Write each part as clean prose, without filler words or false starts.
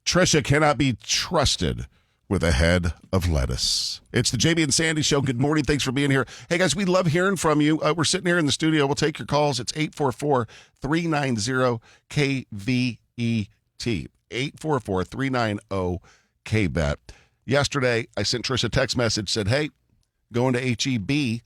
Tricia cannot be trusted with a head of lettuce. It's the JB and Sandy Show. Good morning. Thanks for being here. Hey, guys, we love hearing from you. We're sitting here in the studio. We'll take your calls. It's 844-390-KVET. 844-390-KBET. Yesterday, I sent Tricia a text message, said, hey, going to HEB.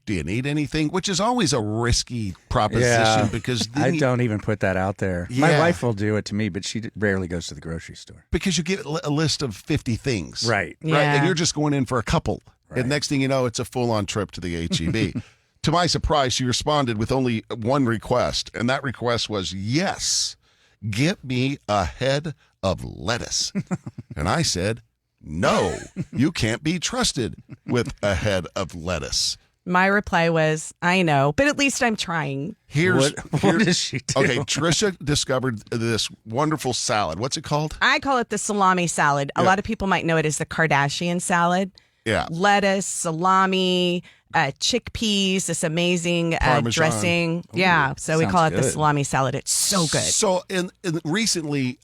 Do you need anything? Which is always a risky proposition because I don't even put that out there. Yeah. My wife will do it to me, but she rarely goes to the grocery store. Because you get a list of 50 things. Right. Yeah. Right. And you're just going in for a couple. Right. And next thing you know, it's a full-on trip to the HEB. To my surprise, she responded with only one request. And that request was, yes, get me a head of lettuce. And I said, no, you can't be trusted with a head of lettuce. My reply was, I know, but at least I'm trying. What does she do? Okay, Tricia discovered this wonderful salad. What's it called? I call it the salami salad. A lot of people might know it as the Kardashian salad. Yeah. Lettuce, salami, chickpeas, this amazing dressing. Ooh, yeah, so we call it good. The salami salad. It's so good. So recently,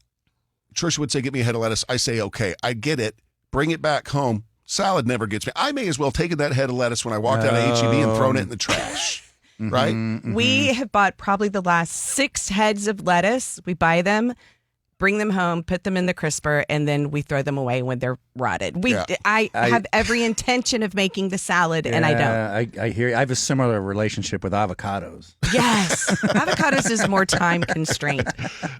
Tricia would say, get me a head of lettuce. I say, okay, I get it. Bring it back home. Salad never gets me. I may as well taken that head of lettuce when I walked out of HEB and thrown it in the trash. Right? Mm-hmm. We have bought probably the last 6 heads of lettuce. We buy them, bring them home, put them in the crisper, and then we throw them away when they're rotted. I have every intention of making the salad, and I don't. I hear. I have a similar relationship with avocados. Yes. Avocados is more time constraint.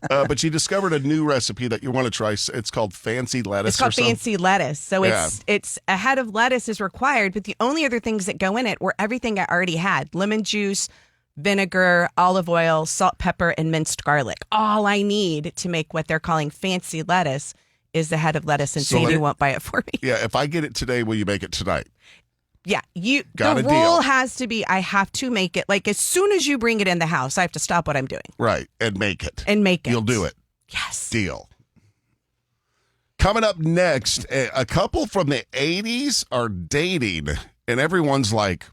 But you discovered a new recipe that you want to try. It's called fancy lettuce. It's called fancy lettuce. So it's a head of lettuce is required, but the only other things that go in it were everything I already had. Lemon juice, vinegar, olive oil, salt, pepper, and minced garlic. All I need to make what they're calling fancy lettuce is the head of lettuce, and Sandy won't buy it for me. Yeah, if I get it today, will you make it tonight? Yeah, the Got a rule deal. has to be I have to make it. Like as soon as you bring it in the house, I have to stop what I'm doing. Right, and make it. You'll do it. Yes. Deal. Coming up next, a couple from the 80s are dating, and everyone's like,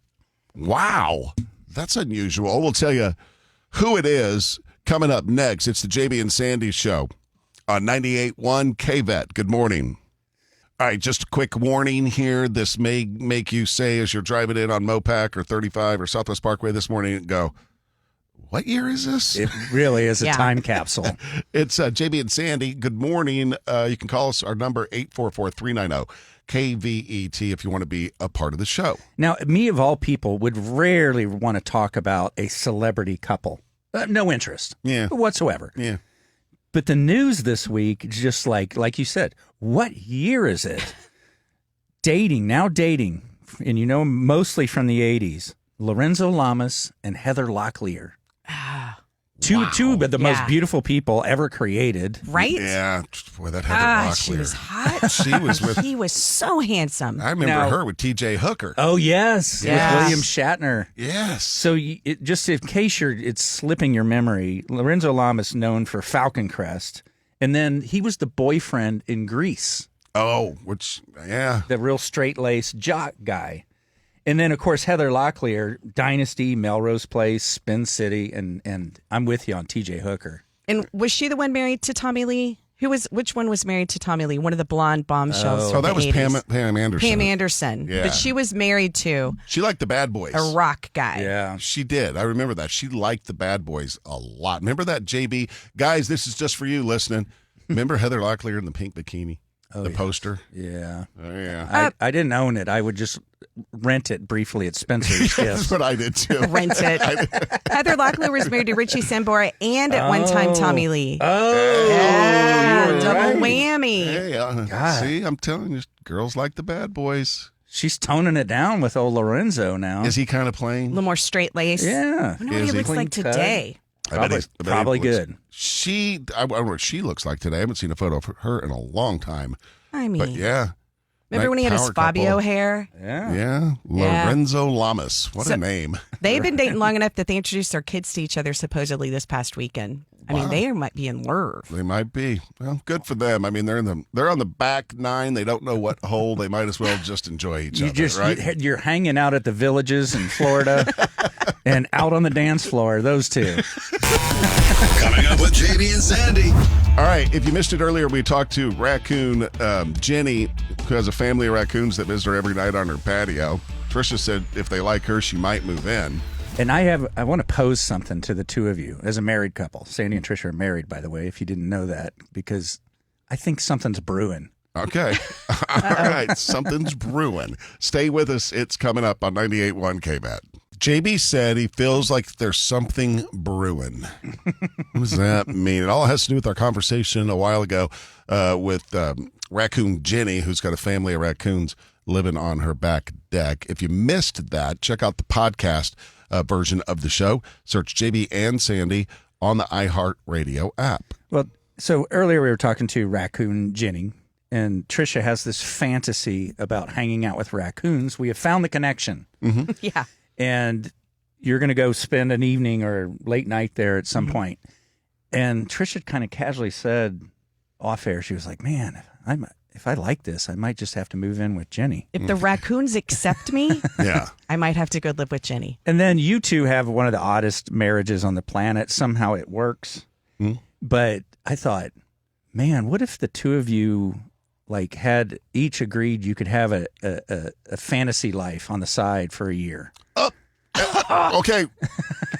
wow, that's unusual. We'll tell you who it is coming up next. It's the JB and Sandy Show on 98.1 KVET. Good morning. All right, just a quick warning here. This may make you say as you're driving in on Mopac or 35 or Southwest Parkway this morning, go, what year is this? It really is a time capsule. It's JB and Sandy. Good morning. You can call us. Our number, 844-390-KVET, if you want to be a part of the show. Now, me of all people would rarely want to talk about a celebrity couple. No interest whatsoever. Yeah. But the news this week, just like you said, what year is it? dating, and mostly from the 80s, Lorenzo Lamas and Heather Locklear. Two of the most beautiful people ever created. Right? Yeah. Boy, that Heather Locklear. She was hot. He was so handsome. I remember her with TJ Hooker. Oh, yes. With William Shatner. Yes. So just in case it's slipping your memory, Lorenzo Lamas known for Falcon Crest. And then he was the boyfriend in Grease. Oh, The real straight-laced jock guy. And then, of course, Heather Locklear, Dynasty, Melrose Place, Spin City, and I'm with you on TJ Hooker. And was she the one married to Tommy Lee? Which one was married to Tommy Lee? One of the blonde bombshells. Oh, that was 80s. Pam Anderson. Pam Anderson. Yeah. But she was married to She liked the Bad Boys. a rock guy. Yeah. She did. I remember that. She liked the Bad Boys a lot. Remember that, JB? Guys, this is just for you listening. Remember Heather Locklear in the pink bikini? The poster? Yeah. Oh, yeah. I didn't own it. I would just rent it briefly at Spencer's That's Gifts. what I did, too. Rent it. Heather Locklear was married to Richie Sambora and at one time Tommy Lee. Oh. Yeah, double right. whammy. Hey, see, I'm telling you, girls like the Bad Boys. She's toning it down with old Lorenzo now. Is he kind of A playing? little more straight laced. Yeah. I wonder what he looks like Clean cut. today. Probably good. I wonder what she looks like today. I haven't seen a photo of her in a long time. I mean, But yeah. remember when he had his Power Fabio couple. hair? Yeah. Lorenzo Lamas. What a name. They've been dating long enough that they introduced their kids to each other supposedly this past weekend. I mean, they might be in love. They might be. Well, good for them. I mean, they're on the back nine. They don't know what hole. They might as well just enjoy each other, right? You're hanging out at the villages in Florida and out on the dance floor, those two. Coming up with Jamie and Sandy. All right, if you missed it earlier, we talked to Raccoon Jenny, who has a family of raccoons that visit her every night on her patio. Tricia said if they like her, she might move in. And I want to pose something to the two of you as a married couple. Sandy and Tricia are married, by the way, if you didn't know that, because I think something's brewing. Okay. All right, something's brewing. Stay with us. It's coming up on 98.1 KBAT. JB said he feels like there's something brewing. What does that mean? It all has to do with our conversation a while ago with Raccoon Jenny, who's got a family of raccoons living on her back deck. If you missed that, check out the podcast version of the show. Search JB and Sandy on the iHeartRadio app. Well, so earlier we were talking to Raccoon Jenny, and Tricia has this fantasy about hanging out with raccoons. We have found the connection. Mm-hmm. Yeah. And you're going to go spend an evening or late night there at some point. And Tricia kind of casually said off air, she was like, man, if I like this, I might just have to move in with Jenny. If the raccoons accept me, Yeah. I might have to go live with Jenny. And then you two have one of the oddest marriages on the planet. Somehow it works. But I thought, man, what if the two of you like had each agreed you could have a fantasy life on the side for a year? Okay.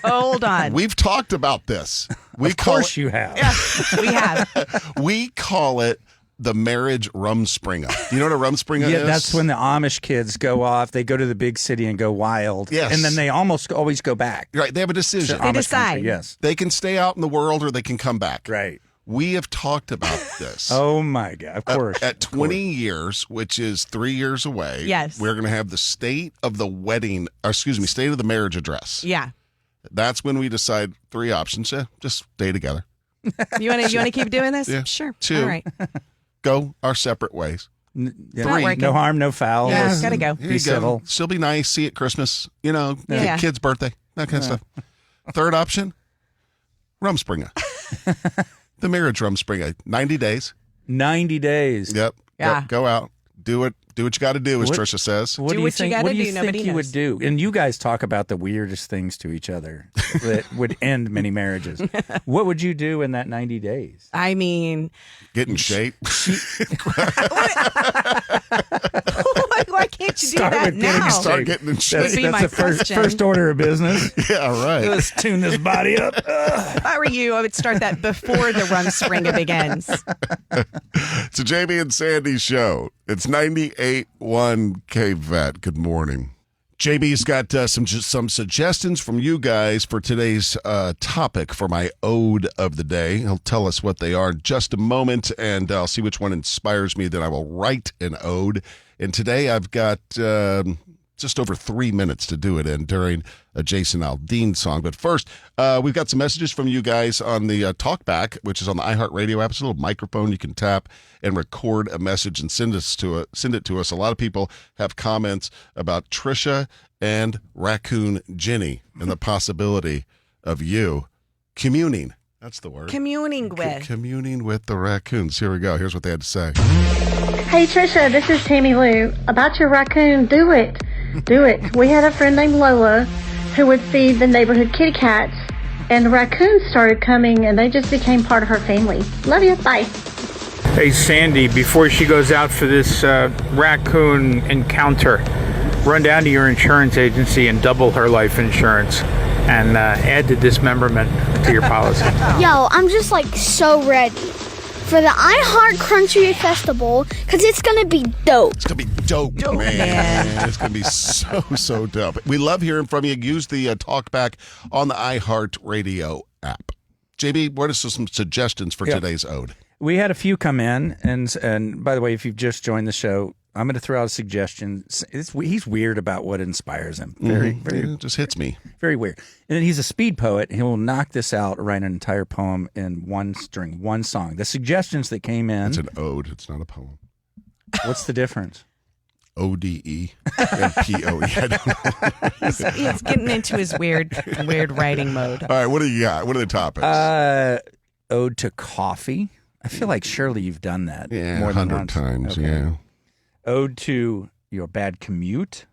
Hold on. We've talked about this. Of course you have. Yeah, we have. We call it the marriage Springa. Do you know what a Springa is? Yeah, that's when the Amish kids go off. They go to the big city and go wild. Yes. And then they almost always go back. Right. They have a decision. They decide. Country, yes. They can stay out in the world or they can come back. Right. We have talked about this. Oh, my God. Of course. At 20 years, which is 3 years away, Yes. we're going to have the state of the state of the marriage address. Yeah. That's when we decide 3 options. Yeah, just stay together. You want to keep doing this? Yeah. Sure. 2, All right. go our separate ways. Yeah. not working. No harm, no foul. Yeah. Just Gotta go. Here Be you go. civil. Still be nice. See you at Christmas. Yeah. Kid's birthday. That kind of stuff. Third option, Springa. The marriage Springa. 90 days. 90 days. Yep. Yeah. Yep. Go out. Do it. Do what you got to do, as What- Tricia says. What Do do you what you think? gotta What do you do, think nobody you would knows. do? And you guys talk about the weirdest things to each other that would end many marriages. What would you do in that 90 days? I mean, Get in shape. why can't you do Start that with getting now? Start getting in shape. Would be my the question. first order of business. Yeah, right. Let's tune this body up. If I were you, I would start that before the Springa begins. It's a Jamie and Sandy show. It's 98.1 KVAT. Good morning. JB's got some suggestions from you guys for today's topic for my ode of the day. He'll tell us what they are in just a moment, and I'll see which one inspires me. Then I will write an ode. And today I've got just over 3 minutes to do it in during a Jason Aldean song. But first, we've got some messages from you guys on the TalkBack, which is on the iHeartRadio app. It's a little microphone you can tap and record a message and send it to us. A lot of people have comments about Tricia and Raccoon Jenny and the possibility of you communing. That's the word. Communing with. Communing with the raccoons. Here we go. Here's what they had to say. Hey Tricia, this is Tammy Lou. About your raccoon, do it. Do it. We had a friend named Lola who would feed the neighborhood kitty cats, and the raccoons started coming and they just became part of her family. Love you. Bye. Hey Sandy, before she goes out for this raccoon encounter, run down to your insurance agency and double her life insurance and add the dismemberment to your policy. Yo, I'm just like so ready for the iHeart Country Festival because it's gonna be dope. It's going to be dope, man. It's going to be so dope. We love hearing from you. Use the TalkBack on the iHeartRadio app. JB, what are some suggestions for today's ode? We had a few come in, and by the way, if you've just joined the show, I'm going to throw out a suggestion. He's weird about what inspires him. Very It just hits me. very weird. And then he's a speed poet. He will knock this out, write an entire poem during one song. The suggestions that came in. It's an ode. It's not a poem. What's the difference? ODE and POE. I don't know. He's getting into his weird writing mode. All right, what do you got? What are the topics? Ode to coffee. I feel like surely you've done that more than 100 once. times, Okay. yeah. Ode to your bad commute.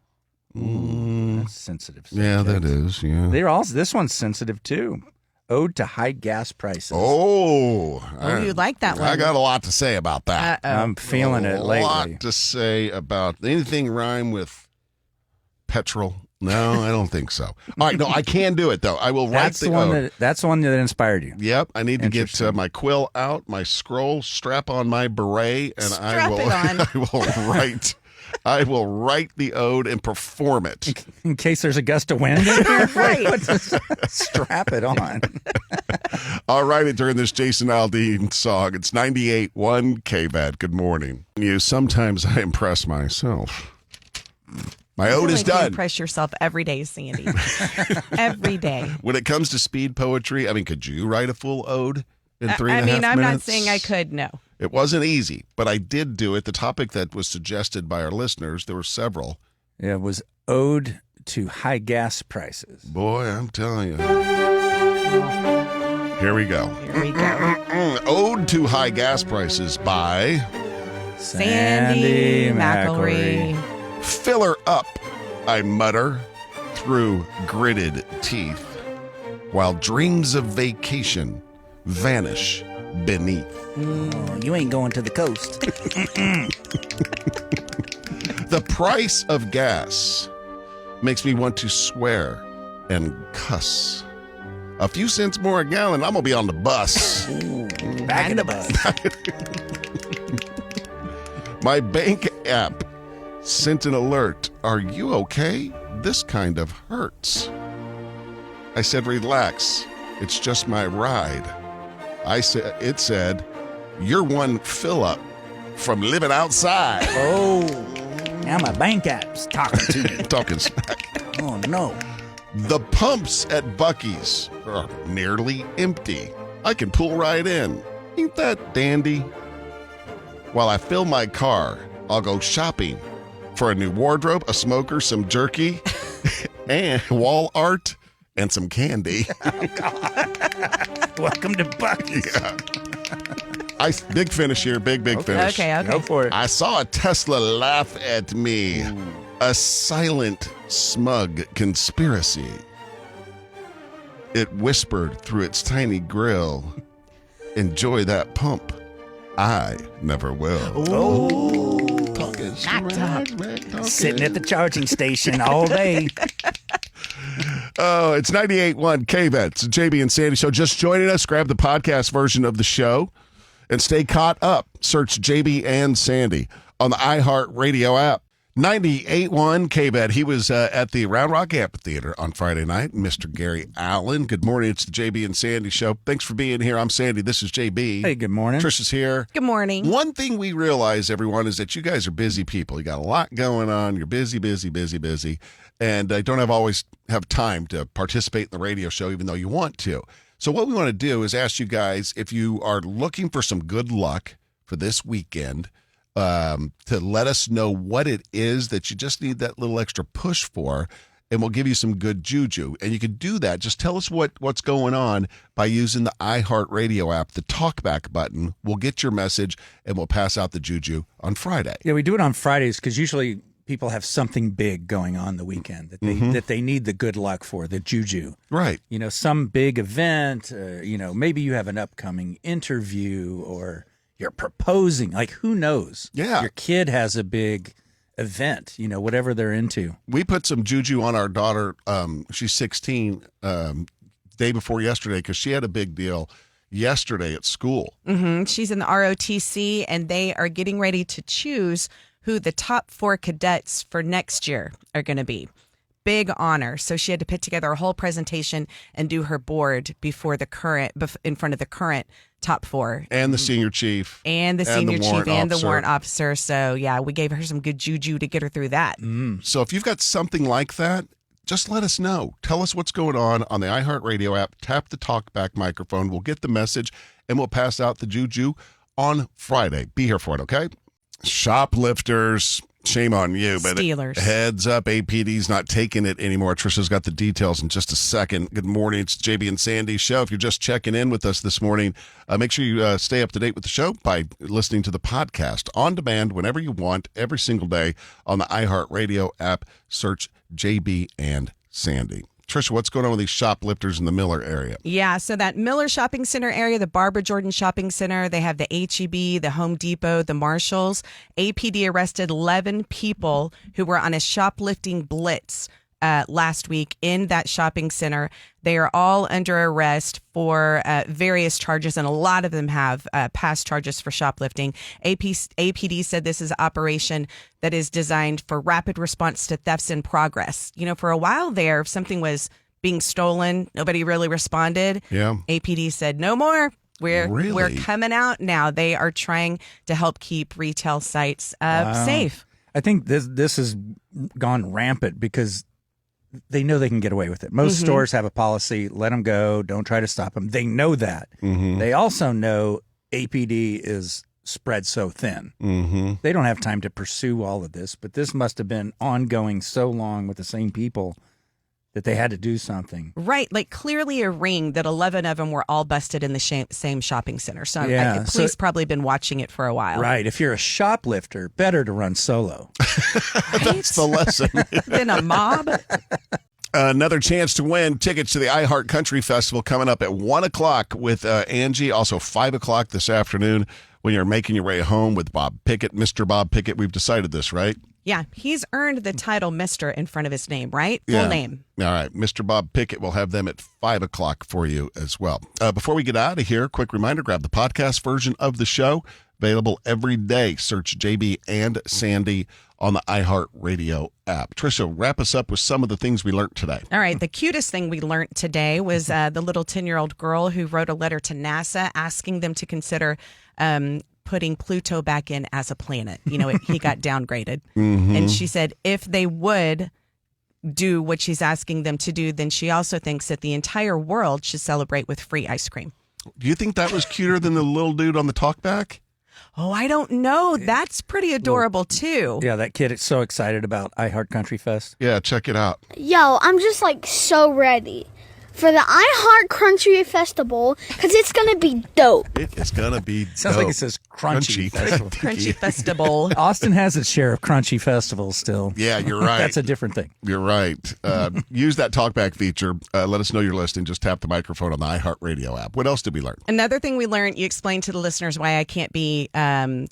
Ooh, that's sensitive. Yeah, that is, yeah. This one's sensitive too. Ode to high gas prices. You like that one? I got a lot to say about that. I'm feeling it lately. A lot to say about anything rhyme with petrol. No, I don't think so. All right, no, I can do it though. I will write That's the one that inspired you. Yep, I need to get my quill out, my scroll, strap on my beret, and I will write the ode and perform it. In case there's a gust of wind in here. Right. Strap it on. I'll write it during this Jason Aldean song. It's 98.1 KBAD. Good morning. Sometimes I impress myself. My ode is done. Impress yourself every day, Sandy. Every day. When it comes to speed poetry, I mean, could you write a full ode in 3.5 minutes? I'm not saying I could, no. It wasn't easy, but I did do it. The topic that was suggested by our listeners, there were several. Yeah, it was ode to high gas prices. Boy, I'm telling you. Here we go. Ode to high gas prices by Sandy McElroy. Fill her up, I mutter through gritted teeth, while dreams of vacation vanish beneath. You ain't going to the coast. The price of gas makes me want to swear and cuss. A few cents more a gallon, I'm going to be on the bus. Back in the bus. My bank app sent an alert. Are you okay? This kind of hurts. I said, relax. It's just my ride. It said, you're one fill up from living outside. Oh, now my bank app's talking to me. Talking smack. Oh, no. The pumps at Buc-ee's are nearly empty. I can pull right in. Ain't that dandy? While I fill my car, I'll go shopping for a new wardrobe, a smoker, some jerky, and wall art, and some candy. Oh, God. Welcome to Buc-ee's. Yeah. Big finish here. Big finish. Okay. Go for it. I saw a Tesla laugh at me. Ooh. A silent, smug conspiracy. It whispered through its tiny grill, enjoy that pump. I never will. Oh, Talking sitting at the charging station all day. Oh, it's 98.1 KBET. It's the JB and Sandy Show. Just joining us. Grab the podcast version of the show and stay caught up. Search JB and Sandy on the iHeartRadio app. 98.1 KBET. He was at the Round Rock Amphitheater on Friday night. Mr. Gary Allen. Good morning. It's the JB and Sandy Show. Thanks for being here. I'm Sandy. This is JB. Hey, good morning. Tricia's here. Good morning. One thing we realize, everyone, is that you guys are busy people. You got a lot going on. You're busy. And I don't always have time to participate in the radio show, even though you want to. So what we want to do is ask you guys if you are looking for some good luck for this weekend, to let us know what it is that you just need that little extra push for, and we'll give you some good juju. And you can do that. Just tell us what's going on by using the iHeartRadio app. The talkback button will get your message, and we'll pass out the juju on Friday. Yeah, we do it on Fridays because usually people have something big going on the weekend that they need the good luck for, the juju. Right. You know, some big event, maybe you have an upcoming interview or you're proposing. Like, who knows? Yeah. Your kid has a big event, whatever they're into. We put some juju on our daughter. She's 16, day before yesterday, because she had a big deal yesterday at school. Mm-hmm. She's in the ROTC, and they are getting ready to choose who the top 4 cadets for next year are going to be. Big honor. So she had to put together a whole presentation and do her board in front of the current top 4. And the senior chief. And the senior chief and the warrant officer. So, yeah, we gave her some good juju to get her through that. So if you've got something like that, just let us know. Tell us what's going on the iHeartRadio app. Tap the talkback microphone. We'll get the message, and we'll pass out the juju on Friday. Be here for it, okay? Shoplifters Shame on you, but Steelers. Heads up, APD's not taking it anymore. Tricia's got the details in just a second. Good morning. It's JB and Sandy's show. If you're just checking in with us this morning, make sure you stay up to date with the show by listening to the podcast on demand whenever you want, every single day on the iHeartRadio app. Search JB and Sandy. Tricia, what's going on with these shoplifters in the Miller area? Yeah, so that Miller Shopping Center area, the Barbara Jordan Shopping Center, they have the H-E-B, the Home Depot, the Marshalls. APD arrested 11 people who were on a shoplifting blitz last week in that shopping center. They are all under arrest for various charges, and a lot of them have past charges for shoplifting. APD said this is an operation that is designed for rapid response to thefts in progress. You know, for a while there, if something was being stolen, nobody really responded. Yeah. APD said, no more. We're coming out now. They are trying to help keep retail sites safe. I think this has gone rampant because they know they can get away with it. Most stores have a policy, let them go, don't try to stop them. They know that. They also know APD is spread so thin. They don't have time to pursue all of this, but this must have been ongoing so long with the same people that they had to do something. Right, like clearly a ring that 11 of them were all busted in the same shopping center. So police probably been watching it for a while. Right, if you're a shoplifter, better to run solo. That's the lesson. Than a mob. Another chance to win tickets to the iHeart Country Festival coming up at 1 o'clock with Angie. Also 5 o'clock this afternoon when you're making your way home with Bob Pickett, Mr. Bob Pickett. We've decided this, right? Yeah, he's earned the title Mr. in front of his name, right? Full name. All right, Mr. Bob Pickett will have them at 5 o'clock for you as well. Before we get out of here, quick reminder, grab the podcast version of the show. Available every day. Search JB and Sandy on the iHeartRadio app. Tricia, wrap us up with some of the things we learned today. All right. The cutest thing we learned today was the little 10-year-old girl who wrote a letter to NASA asking them to consider putting Pluto back in as a planet. You know, he got downgraded. And she said if they would do what she's asking them to do, then she also thinks that the entire world should celebrate with free ice cream. Do you think that was cuter than the little dude on the talkback? Oh, I don't know. That's pretty adorable, too. Yeah, that kid is so excited about iHeart Country Fest. Yeah, check it out. Yo, I'm just like so ready for the iHeart Country Festival because it's going to be dope. It is going to be Sounds like it says Crunchy Festival. Crunchy Festival. Austin has its share of Crunchy Festivals still. Yeah, you're right. That's a different thing. You're right. Use that talkback feature. Let us know you're listening. Just tap the microphone on the iHeartRadio app. What else did we learn? Another thing we learned, you explained to the listeners why I can't be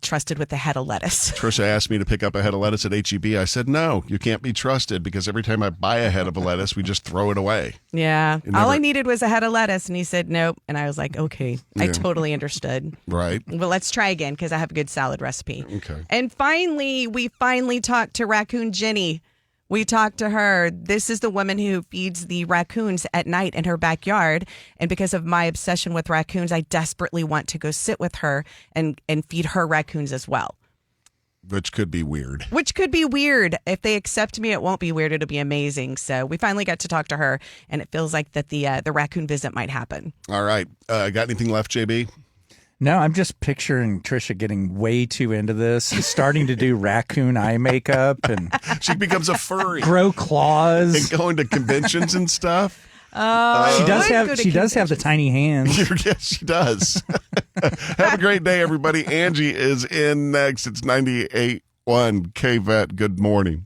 trusted with the head of lettuce. Tricia asked me to pick up a head of lettuce at H-E-B. I said, no, you can't be trusted because every time I buy a head of a lettuce, we just throw it away. Yeah. All I needed was a head of lettuce, and he said nope. And I was like, okay, I totally understood. Right. Well, let's try again because I have a good salad recipe. Okay. And we finally talked to Raccoon Jenny. We talked to her. This is the woman who feeds the raccoons at night in her backyard. And because of my obsession with raccoons, I desperately want to go sit with her and feed her raccoons as well. Which could be weird. If they accept me, it won't be weird. It'll be amazing. So we finally got to talk to her, and it feels like that the raccoon visit might happen. All right. Got anything left, JB? No, I'm just picturing Tricia getting way too into this, starting to do raccoon eye makeup and she becomes a furry. Grow claws. And going to conventions and stuff. She does have the tiny hands. Yes, she does. Have a great day, everybody. Angie is in next. It's 98.1 KVET. Good morning.